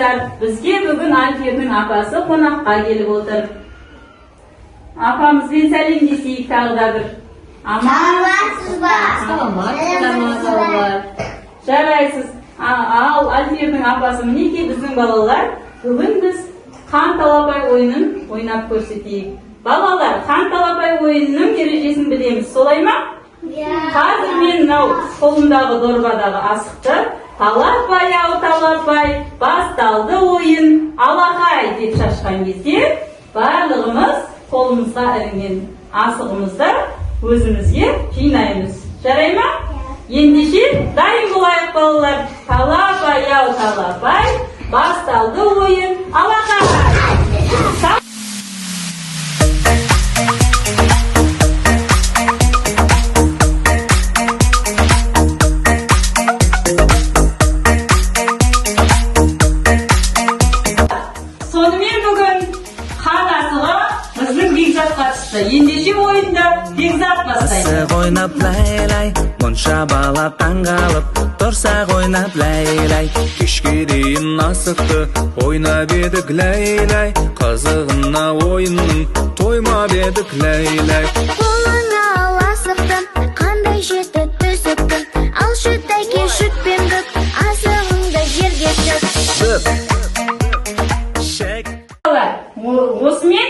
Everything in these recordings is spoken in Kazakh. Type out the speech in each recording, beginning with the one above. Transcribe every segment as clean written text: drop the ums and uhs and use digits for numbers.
саламатсыздар. Бізге бүгін Альфирдің апасы қонаққа келіп отыр. Апамызбен сәлемдесейік тағы да бір. Саламатсыз ба? Саламатсыздар. Жарайсыз. Ал Альфирдің апасы мінекей біздің балалар. Бүгін біз қан талапай ойынын ойнап көрсетейік. Балалар, қан талапай ойынының ережесін білеміз, солай ма? Қазір мен мынау қолымдағы дорбадағы асықты талапай ау талапай басталды ойын алақай деп шашқан кезде барлығымыз қолымызға ілінген асығымызды өзімізге жинаймыз. Жарай ма? Ендеше дайын болайық балалар. Талапай ау талапай басталды ойын алақай. Сонымен бүгін қан асығы біздің Бекзатқа түсті. Ендеше ойында Бекзат бастайды. Асық ойнап лай-лай, мұнша бала таңғалып, тұрсақ ойнап лай-лай. Кешке дейін асықты ойнап едік лай-лай, қызығына ойынның тоймап едік лай-лай. Қолыңа ал асықты, қандай жеті түсікті, алшы тәйке шүтпен бүк, асығыңды жерге түк. Осымен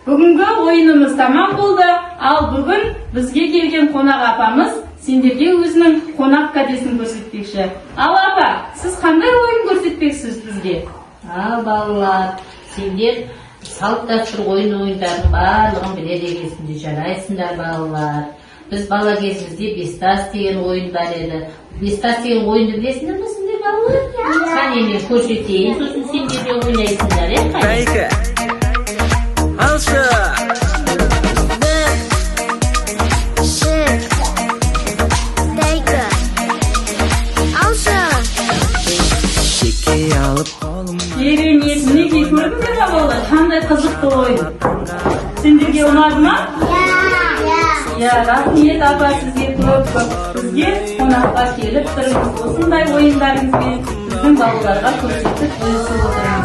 бүгінгі ойынымыз тамам болды. Ал бүгін бізге келген қонақ апамыз сендерге өзінің қонақ кәдесін көрсетпекші. Ал апа, сіз қандай ойын көрсетпексіз бізге? Ал балалар, сендер салт дәстүр ойындардың барлығын біледі екенсіңдер, жарайсыңдар балалар. Біз бала кезімізде бестас деген ойын бар еді. Бестас деген ойынды білесіңдер ме сендер балалар? Қане мен көрсетейін, сосын сендер де ойнайсыңдар, Тәйкі, алшы! Керемет, мінекей көрдіңдер ме балалар? Қандай қызықты ойын. Сендерге ұнады ма? Рахмет апа сізге көп. Бізге қонаққа келіп тұрыңыз. Осындай ойындарыңызбен біздің балаларға көрсетіп бөлісіп отырыңыз.